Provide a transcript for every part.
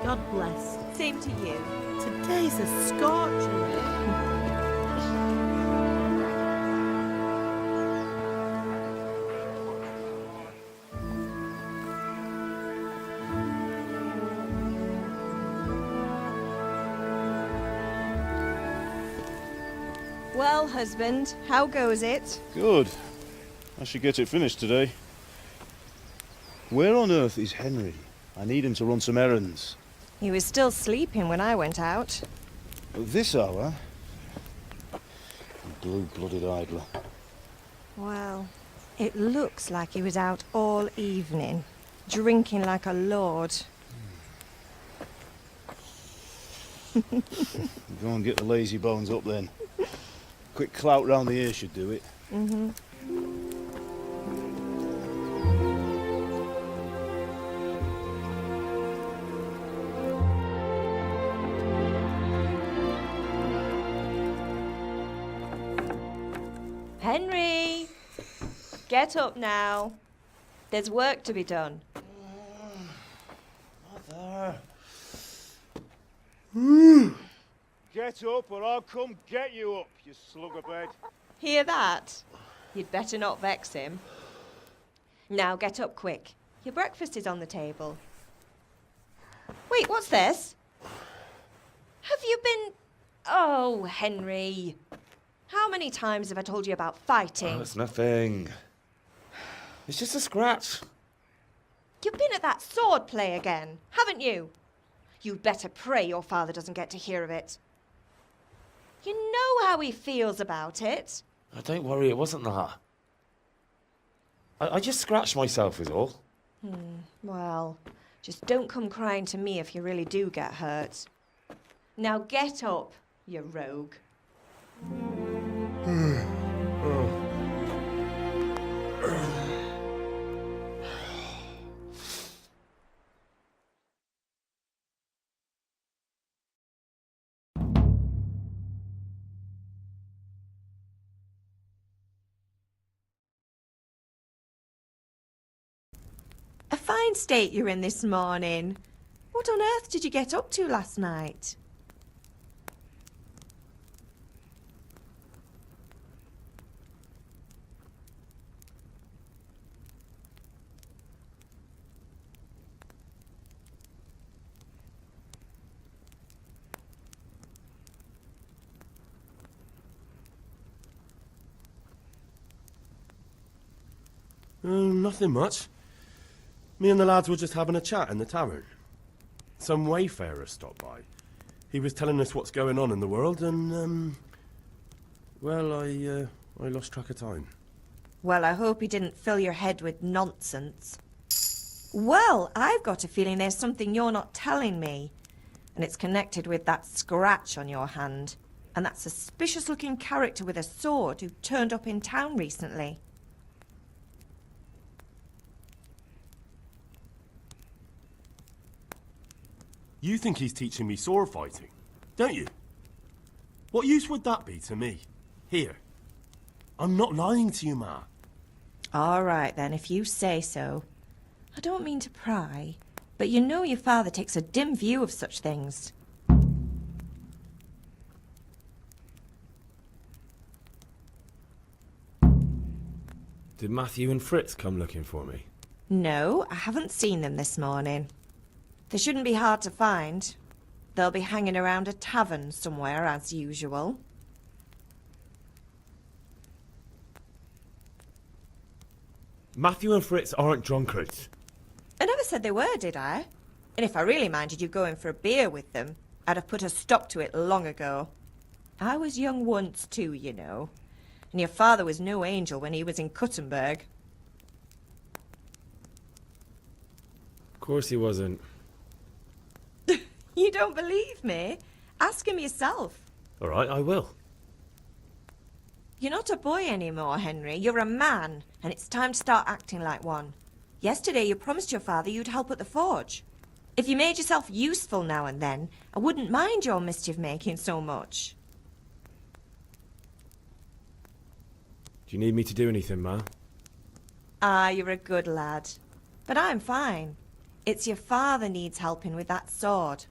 God bless. Same to you. Today's a scorcher. Well, husband, how goes it? Good. I should get it finished today. Where on earth is Henry? I need him to run some errands. He was still sleeping when I went out. At this hour? Blue-blooded idler. Well, it looks like he was out all evening, drinking like a lord. Go and get the lazy bones up then. Quick clout round the ear should do it. Mm-hmm. Henry! Get up now. There's work to be done. Mother. Get up or I'll come get you up, you slug of bed. Hear that? You'd better not vex him. Now get up quick. Your breakfast is on the table. Wait, what's this? Have you been... Oh, Henry. How many times have I told you about fighting? Oh, it's nothing. It's just a scratch. You've been at that sword play again, haven't you? You'd better pray your father doesn't get to hear of it. You know how he feels about it. Oh, don't worry, it wasn't that. I just scratched myself is all. Well, just don't come crying to me if you really do get hurt. Now get up, you rogue. A fine state you're in this morning. What on earth did you get up to last night? Nothing much. Me and the lads were just having a chat in the tavern. Some wayfarer stopped by. He was telling us what's going on in the world and, well, I lost track of time. Well, I hope he didn't fill your head with nonsense. Well, I've got a feeling there's something you're not telling me. And it's connected with that scratch on your hand. And that suspicious-looking character with a sword who turned up in town recently. You think he's teaching me sword fighting, don't you? What use would that be to me? Here. I'm not lying to you, Ma. All right, then, if you say so. I don't mean to pry, but you know your father takes a dim view of such things. Did Matthew and Fritz come looking for me? No, I haven't seen them this morning. They shouldn't be hard to find. They'll be hanging around a tavern somewhere, as usual. Matthew and Fritz aren't drunkards. I never said they were, did I? And if I really minded you going for a beer with them, I'd have put a stop to it long ago. I was young once too, you know. And your father was no angel when he was in Cuttenberg. Of course he wasn't. You don't believe me? Ask him yourself. All right, I will. You're not a boy anymore, Henry. You're a man, and it's time to start acting like one. Yesterday you promised your father you'd help at the forge. If you made yourself useful now and then, I wouldn't mind your mischief-making so much. Do you need me to do anything, Ma? Ah, you're a good lad. But I'm fine. It's your father needs helping with that sword.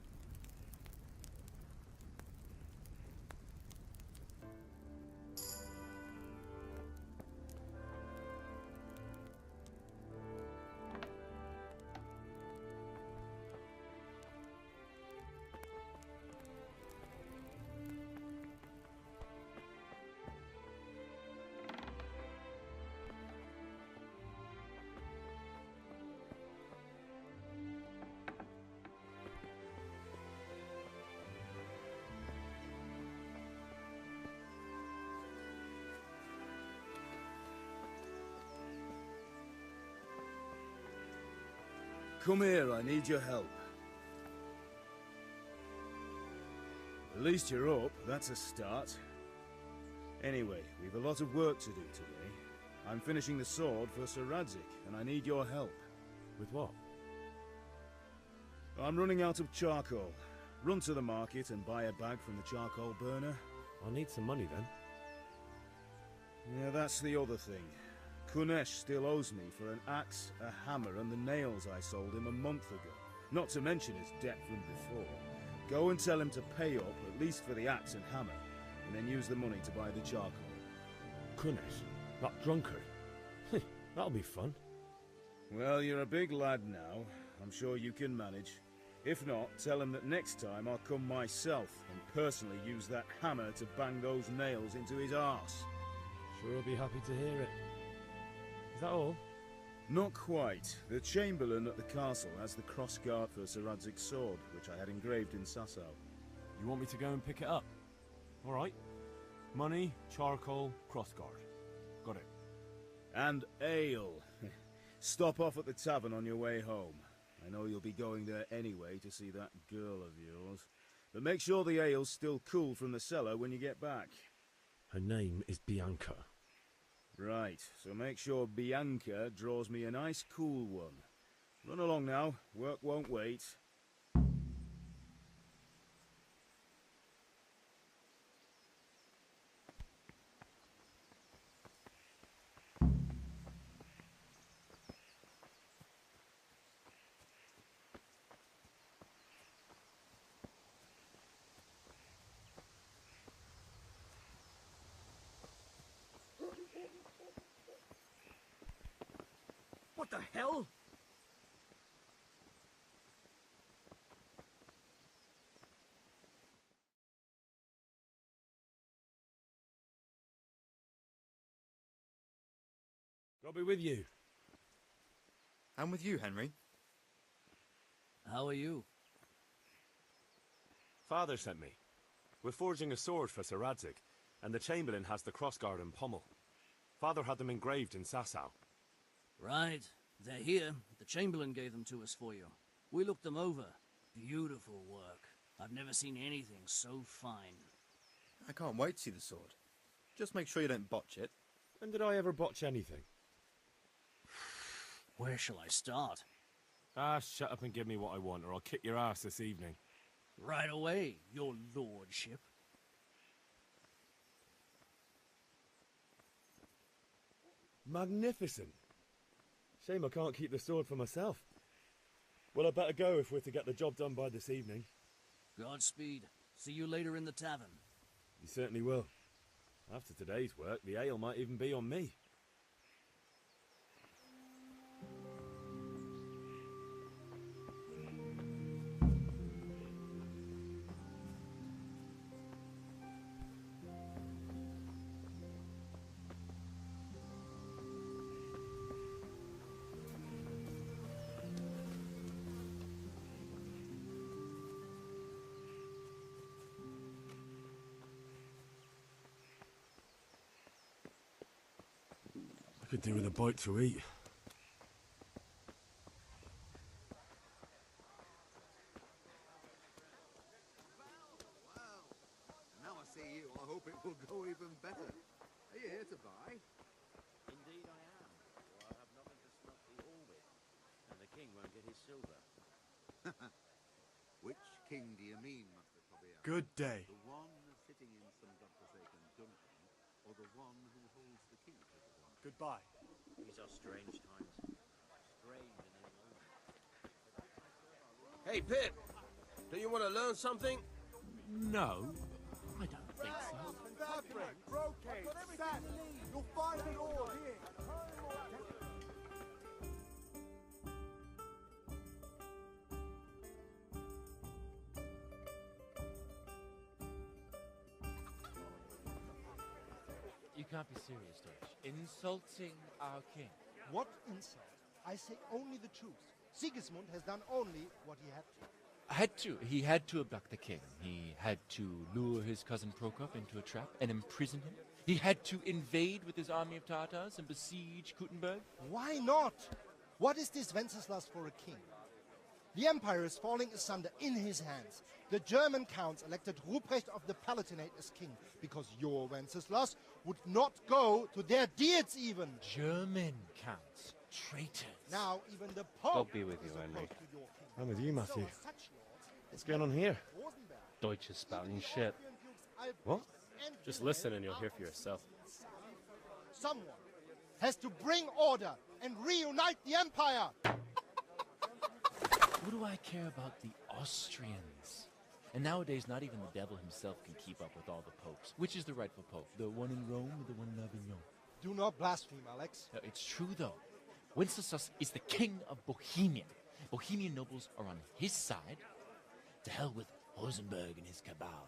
Come here, I need your help. At least you're up, that's a start. Anyway, we've a lot of work to do today. I'm finishing the sword for Sir Radzig, and I need your help. With what? I'm running out of charcoal. Run to the market and buy a bag from the charcoal burner. I'll need some money then. Yeah, that's the other thing. Kunesh still owes me for an axe, a hammer, and the nails I sold him a month ago. Not to mention his debt from before. Go and tell him to pay up, at least for the axe and hammer, and then use the money to buy the charcoal. Kunesh? That drunkard? That'll be fun. Well, you're a big lad now. I'm sure you can manage. If not, tell him that next time I'll come myself and personally use that hammer to bang those nails into his arse. Sure, I'll be happy to hear it. Is that all? Not quite. The Chamberlain at the castle has the crossguard for Sir Radzig's sword, which I had engraved in Sasau. You want me to go and pick it up? All right. Money, charcoal, crossguard. Got it. And ale. Stop off at the tavern on your way home. I know you'll be going there anyway to see that girl of yours. But make sure the ale's still cool from the cellar when you get back. Her name is Bianca. Right, so make sure Bianca draws me a nice cool one. Run along now, work won't wait. What the hell? I'll be with you. I'm with you, Henry. How are you? Father sent me. We're forging a sword for Sir Radzig, and the Chamberlain has the crossguard and pommel. Father had them engraved in Sasau. Right. They're here. The Chamberlain gave them to us for you. We looked them over. Beautiful work. I've never seen anything so fine. I can't wait to see the sword. Just make sure you don't botch it. When did I ever botch anything? Where shall I start? Ah, shut up and give me what I want, or I'll kick your ass this evening. Right away, your lordship. Magnificent. Shame I can't keep the sword for myself. Well, I better go if we're to get the job done by this evening. Godspeed. See you later in the tavern. You certainly will. After today's work, the ale might even be on me. Could do with a bite to eat. Well, now I see you, I hope it will go even better. Are you here to buy? Indeed I am, for I have nothing to snuff the all with, and the king won't get his silver. Which king do you mean, Master Tobias? Good day. The one sitting in some godforsaken dungeon, or the one who holds the key to the dungeon? Goodbye. These are strange times. Strange and ill-omened. Hey, Pip, do you want to learn something? No, I don't think so. Fabric, brocade, satin. You'll find it all here. You can't be serious, Deutsch. Insulting our king. What insult? I say only the truth. Sigismund has done only what he had to. He had to abduct the king. He had to lure his cousin Prokop into a trap and imprison him. He had to invade with his army of Tatars and besiege Kuttenberg. Why not? What is this Wenceslas for a king? The empire is falling asunder in his hands. The German counts elected Ruprecht of the Palatinate as king because your Wenceslas would not go to their deeds even. German counts. Traitors. Now even the Pope God be with you, is Henry. opposed to your king. I'm with you, Matthew. So such lords What's going on here? Deutsch is spouting shit. What? Just listen and you'll hear for yourself. Someone has to bring order and reunite the empire. What do I care about the Austrians? And nowadays, not even the devil himself can keep up with all the popes. Which is the rightful pope? The one in Rome or the one in Avignon? Do not blaspheme, Alex. No, it's true, though. Wenceslas is the king of Bohemia. Bohemian nobles are on his side. To hell with Rosenberg and his cabal.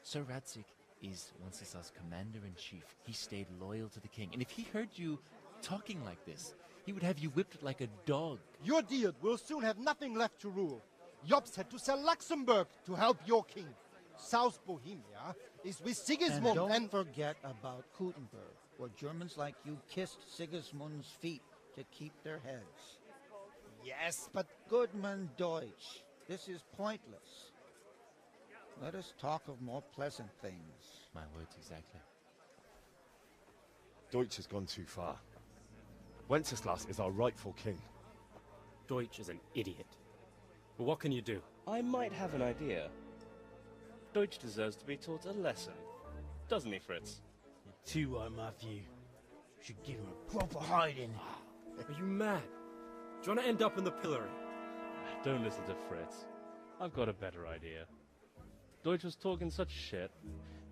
Sir Radzik is Wenceslas' commander-in-chief. He stayed loyal to the king. And if he heard you talking like this, he would have you whipped like a dog. Your Diet will soon have nothing left to rule. Jobst had to sell Luxembourg to help your king. South Bohemia is with Sigismund and don't forget about Kuttenberg, where Germans like you kissed Sigismund's feet to keep their heads. Yes, but Goodman Deutsch, this is pointless. Let us talk of more pleasant things. My words exactly. Deutsch has gone too far. Wenceslas is our rightful king. Deutsch is an idiot. But what can you do? I might have an idea. Deutsch deserves to be taught a lesson. Doesn't he, Fritz? You're too right, Matthew. Should give him a proper hiding. Are you mad? Do you want to end up in the pillory? Don't listen to Fritz. I've got a better idea. Deutsch was talking such shit,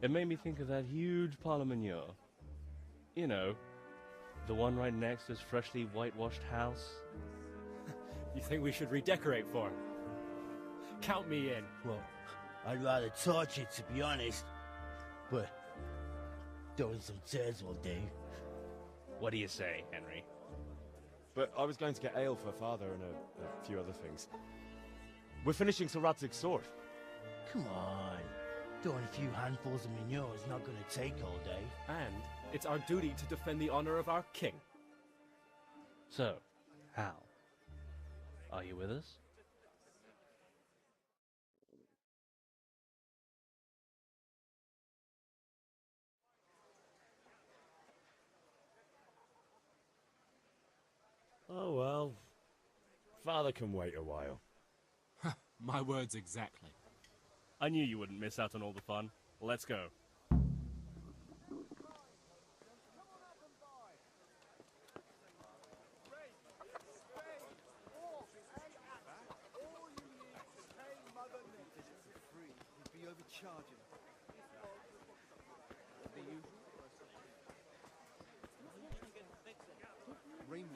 it made me think of that huge parliament. You know, the one right next to his freshly whitewashed house. You think we should redecorate for him? Count me in. Well, I'd rather torch it, to be honest. But throwing some tears will do. What do you say, Henry? But I was going to get ale for father and a few other things. We're finishing Sir Radzig's sword. Come on. Throwing a few handfuls of manure is not going to take all day. And it's our duty to defend the honor of our king. So, Hal, are you with us? Oh well. Father can wait a while. My words exactly. I knew you wouldn't miss out on all the fun. Let's go.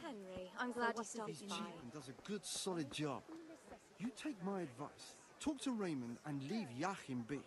Henry, I'm glad you stopped He's by. cheap and does a good, solid job. You take my advice. Talk to Raymond and leave Joachim be.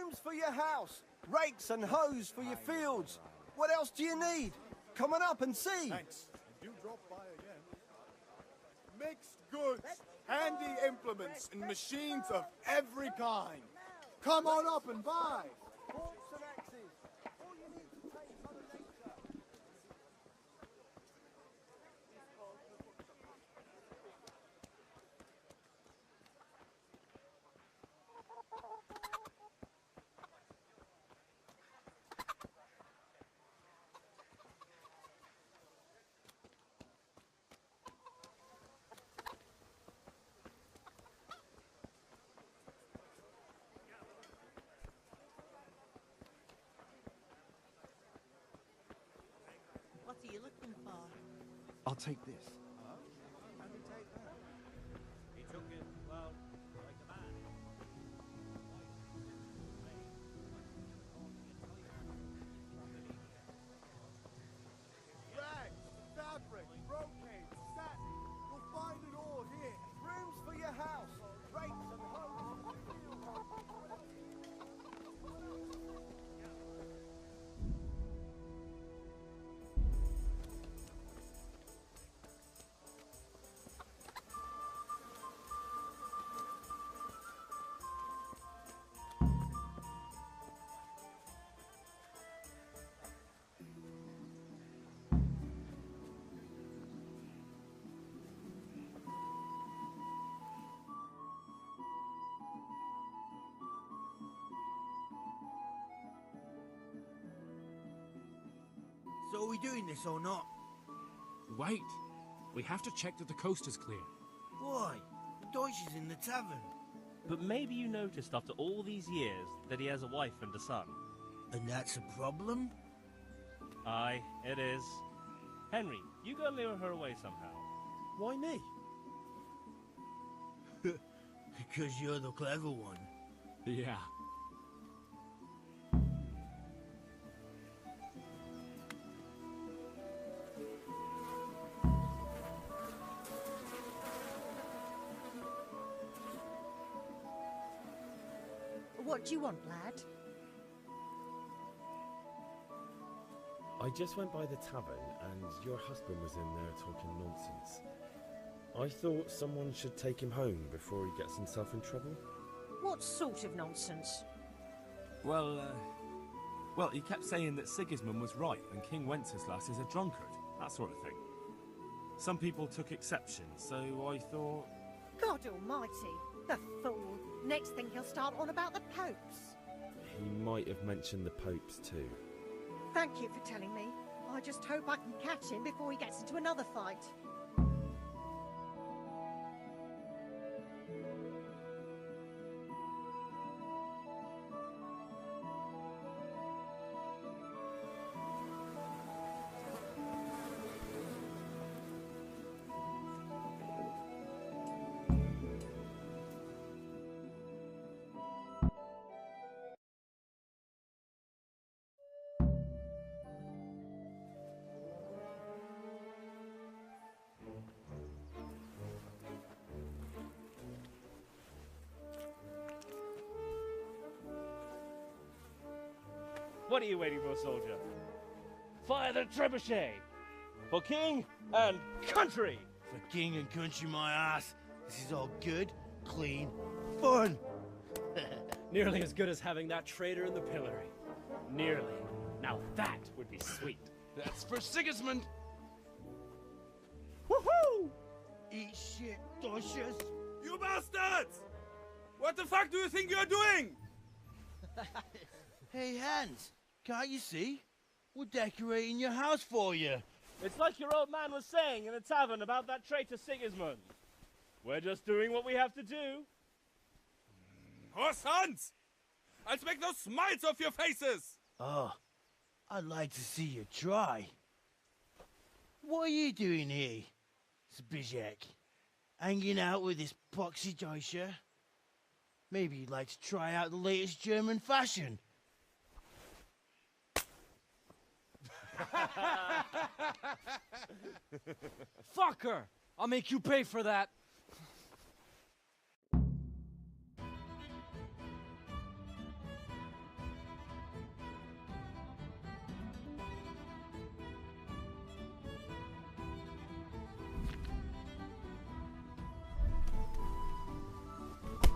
brooms for your house, rakes and hoes for your fields. What else do you need? Come on up and see. Thanks. Do drop by again. Mixed goods, handy implements, and machines of every kind. Come on up and buy. Forks and axes. All you need to take Mother Nature. What are you looking for? I'll take this. How do you take that? He took it, well, like a man. Rags, fabric, brocade, satin. You'll find it all here. Brooms for your house, rakes and hoes for your fields. So are we doing this or not? Wait. We have to check that the coast is clear. Why? The Deutsch is in the tavern. But maybe you noticed after all these years that he has a wife and a son. And that's a problem? Aye, it is. Henry, you go and lure her away somehow. Why me? Because you're the clever one. Yeah. What do you want, lad? I just went by the tavern and your husband was in there talking nonsense. I thought someone should take him home before he gets himself in trouble. What sort of nonsense? Well, he kept saying that Sigismund was right and King Wenceslas is a drunkard, that sort of thing. Some people took exception, so I thought... God almighty, the fool. Next thing he'll start on about the popes. He might have mentioned the popes too. Thank you for telling me. I just hope I can catch him before he gets into another fight. What are you waiting for, soldier? Fire the trebuchet! For king and country! For king and country, my ass. This is all good, clean, fun. Nearly as good as having that traitor in the pillory. Nearly. Now that would be sweet. That's for Sigismund! Woohoo! Eat shit, Deutsches. You bastards! What the fuck do you think you're doing? Hey, Hans, can't you see? We're decorating your house for you. It's like your old man was saying in the tavern about that traitor Sigismund. We're just doing what we have to do. Horse Hans! I'll make those smiles off your faces! Oh, I'd like to see you try. What are you doing here, Zbigniew? Hanging out with this poxy Deutscher? Maybe you'd like to try out the latest German fashion. Fuck her! I'll make you pay for that.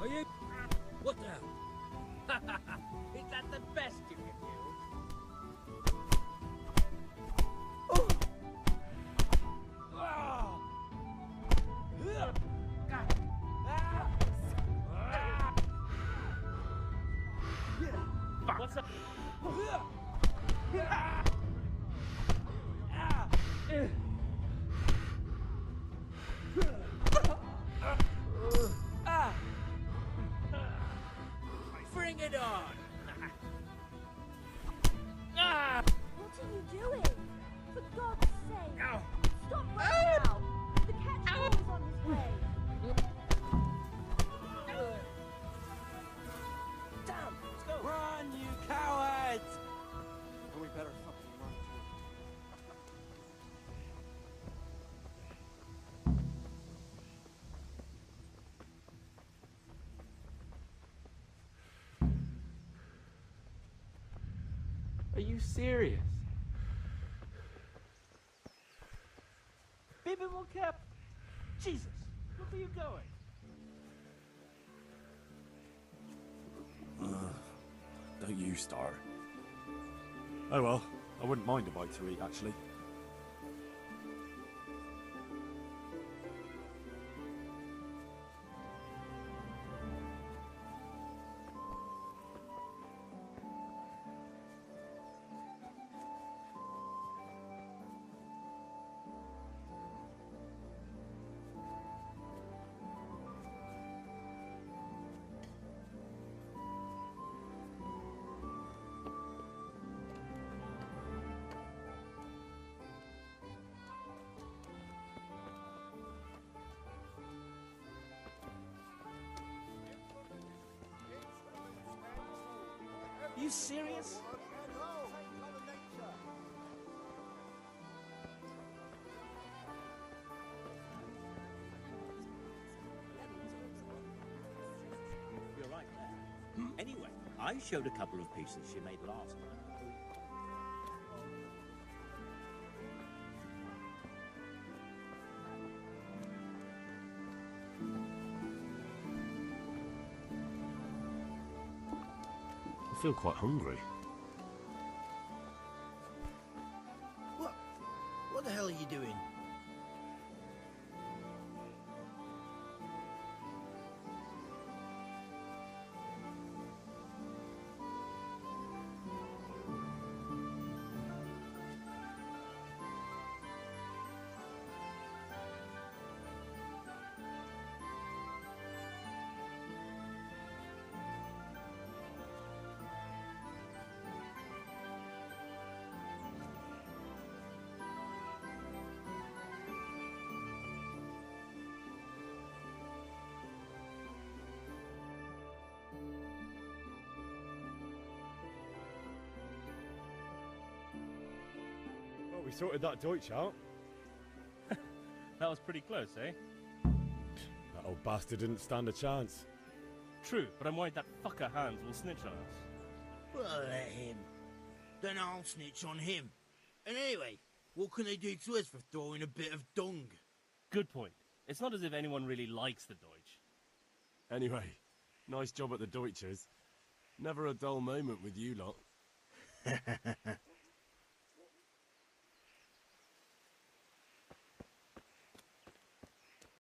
you... What the hell? Is that the best you can do? What's up? Bring it on! What are you doing? For God's sake! Stop right now! The cat's is on his way! Damn! Let's go! Run, you cowards! And we better fucking run too. Are you serious? Be a bit more careful. Jesus, where are you going? Don't you start. Oh well, I wouldn't mind a bite to eat, actually. Are you serious? You're right there. Anyway, I showed a couple of pieces she made last time. I feel quite hungry. What the hell are you doing? Well, we sorted that Deutsch out. That was pretty close, eh? That old bastard didn't stand a chance. True, but I'm worried that fucker Hans will snitch on us. Well, let him. Then I'll snitch on him. And anyway, what can they do to us for throwing a bit of dung? Good point. It's not as if anyone really likes the Deutsch. Anyway, nice job at the Deutsches. Never a dull moment with you lot.